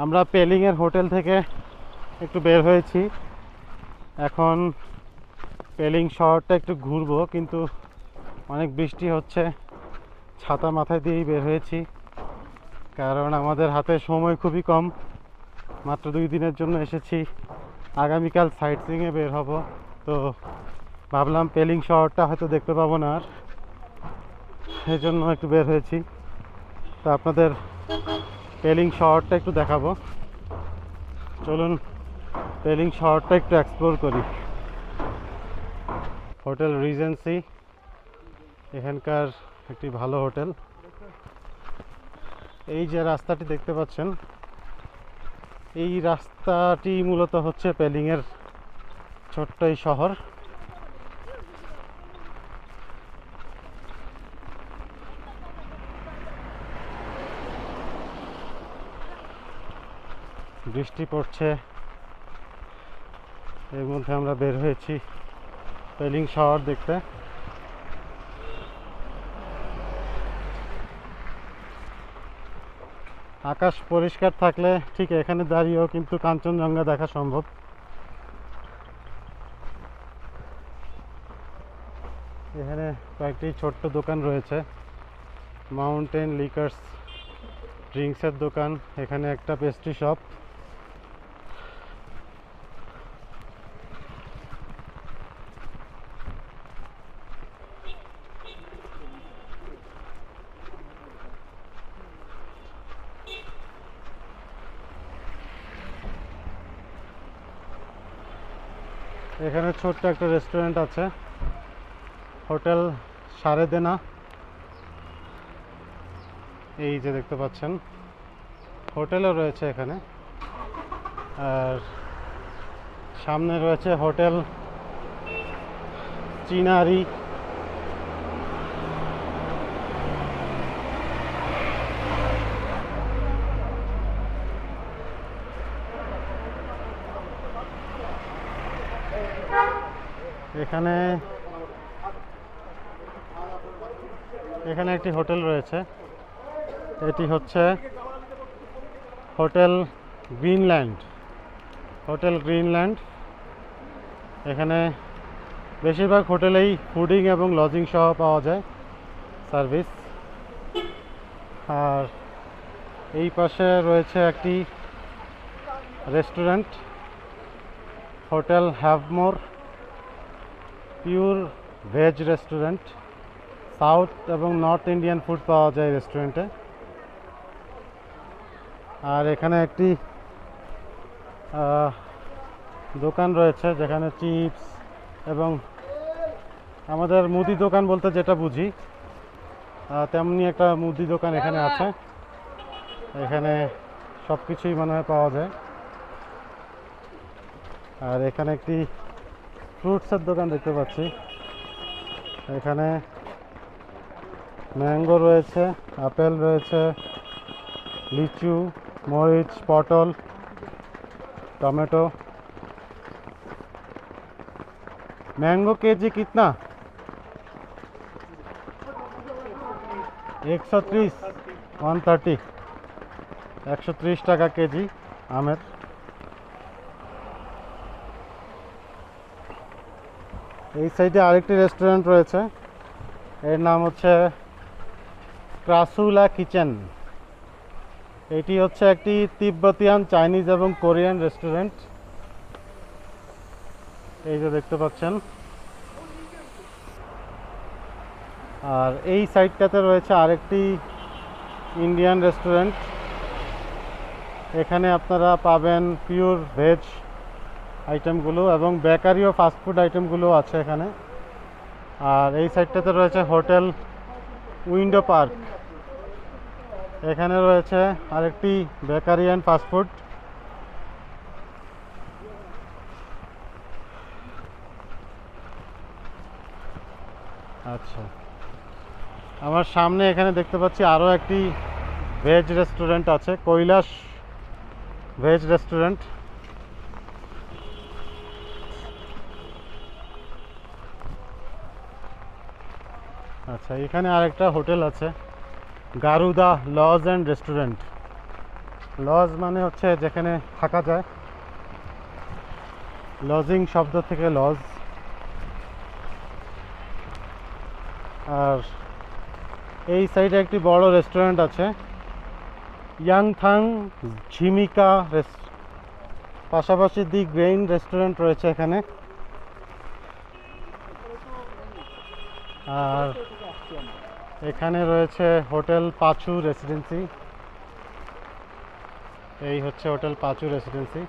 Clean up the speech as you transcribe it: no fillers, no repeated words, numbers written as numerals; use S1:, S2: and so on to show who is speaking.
S1: আমরা পেলিংয়ের হোটেল থেকে একটু বের হয়েছি। এখন পেলিং শহরটা একটু ঘুরবো, কিন্তু অনেক বৃষ্টি হচ্ছে। ছাতা মাথায় দিয়েই বের হয়েছি, কারণ আমাদের হাতে সময় খুবই কম। মাত্র 2 দিনের জন্য এসেছি, আগামীকাল সাইট সিইংয়ে বের হব। তো ভাবলাম পেলিং শহরটা হয়তো দেখতে পাবো না, আর এই জন্য একটু বের হয়েছি। তো আপনাদের পেলিং শহরটা একটু দেখাবো। চলুন পেলিং শহরটা একটু এক্সপ্লোর করি। হোটেল রিজেন্সি এখানকার একটি ভালো হোটেল। এই যে রাস্তাটি দেখতে পাচ্ছেন, এই রাস্তাটি মূলত হচ্ছে পেলিংয়ের ছোট্ট এই শহর। বৃষ্টি পড়ছে, এর মধ্যে আমরা বের হয়েছি পেলিং শহর দেখতে। আকাশ পরিষ্কার থাকলে ঠিক এখানে দাঁড়িয়েও কিন্তু কাঞ্চনজঙ্ঘা দেখা সম্ভব। এখানে কয়েকটি ছোট্ট দোকান রয়েছে, মাউন্টেন লিকার্স ড্রিঙ্কসের দোকান, এখানে একটা পেস্ট্রি শপ। এখানে ছোট্ট একটা রেস্টুরেন্ট আছে, হোটেল সারেদেনা। এই যে দেখতে পাচ্ছেন, হোটেলও রয়েছে এখানে। আর সামনে রয়েছে হোটেল চিনারি। এখানে একটি হোটেল রয়েছে, এটি হচ্ছে হোটেল গ্রিনল্যান্ড। এখানে বেশিরভাগ হোটেলেই ফুডিং এবং লজিং সহ পাওয়া যায় সার্ভিস। আর এই পাশে রয়েছে একটি restaurant, hotel Havmor, pure veg restaurant. South এবং নর্থ ইন্ডিয়ান ফুড পাওয়া যায় রেস্টুরেন্টে। আর এখানে একটি দোকান রয়েছে যেখানে চিপস এবং আমাদের মুদি দোকান বলতে যেটা বুঝি তেমনি একটা মুদি দোকান এখানে আছে। এখানে সব কিছুই মনে হয় পাওয়া যায়। আর এখানে একটি ফ্রুটসের দোকান দেখতে পাচ্ছি, এখানে ম্যাঙ্গো রয়েছে, আপেল রয়েছে, লিচু, মরিচ, পটল, टमाटो। मैंगो केजी कितना? 130 130 130 টাকা কেজি আমের। এই সাইডে আরেকটি রেস্টুরেন্ট রয়েছে, এর নাম হচ্ছে ক্রাসুলা কিচেন। এটি হচ্ছে একটি তিব্বতিয়ান, চাইনিজ এবং কোরিয়ান রেস্টুরেন্ট। এই যে দেখতে পাচ্ছেন। আর এই সাইডটাতে রয়েছে আরেকটি ইন্ডিয়ান রেস্টুরেন্ট। এখানে আপনারা পাবেন পিওর ভেজ আইটেমগুলো এবং বেকারি ও ফাস্টফুড আইটেমগুলো আছে এখানে। আর এই সাইডটাতে রয়েছে হোটেল উইন্ডো পার্ক, এখানে রয়েছে আরেকটি বেকারি অ্যান্ড ফাস্টফুড। আচ্ছা, আমার সামনে এখানে দেখতে পাচ্ছি আরও একটি ভেজ রেস্টুরেন্ট আছে, কৈলাস ভেজ রেস্টুরেন্ট। আচ্ছা, এখানে আরেকটা হোটেল আছে, Garuda lodge and restaurant. Lodge মানে হচ্ছে যেখানে থাকা যায়, লজিং শব্দ থেকে লজ। আর এই সাইডে একটি বড় রেস্টুরেন্ট আছে, ইয়াংথাং ঝিমিকা পাশাপাশি দি গ্রেইন রেস্টুরেন্ট রয়েছে এখানে। আর এখানে রয়েছে হোটেল পাঁচু রেসিডেন্সি। এই হচ্ছে হোটেল পাঁচু রেসিডেন্সি।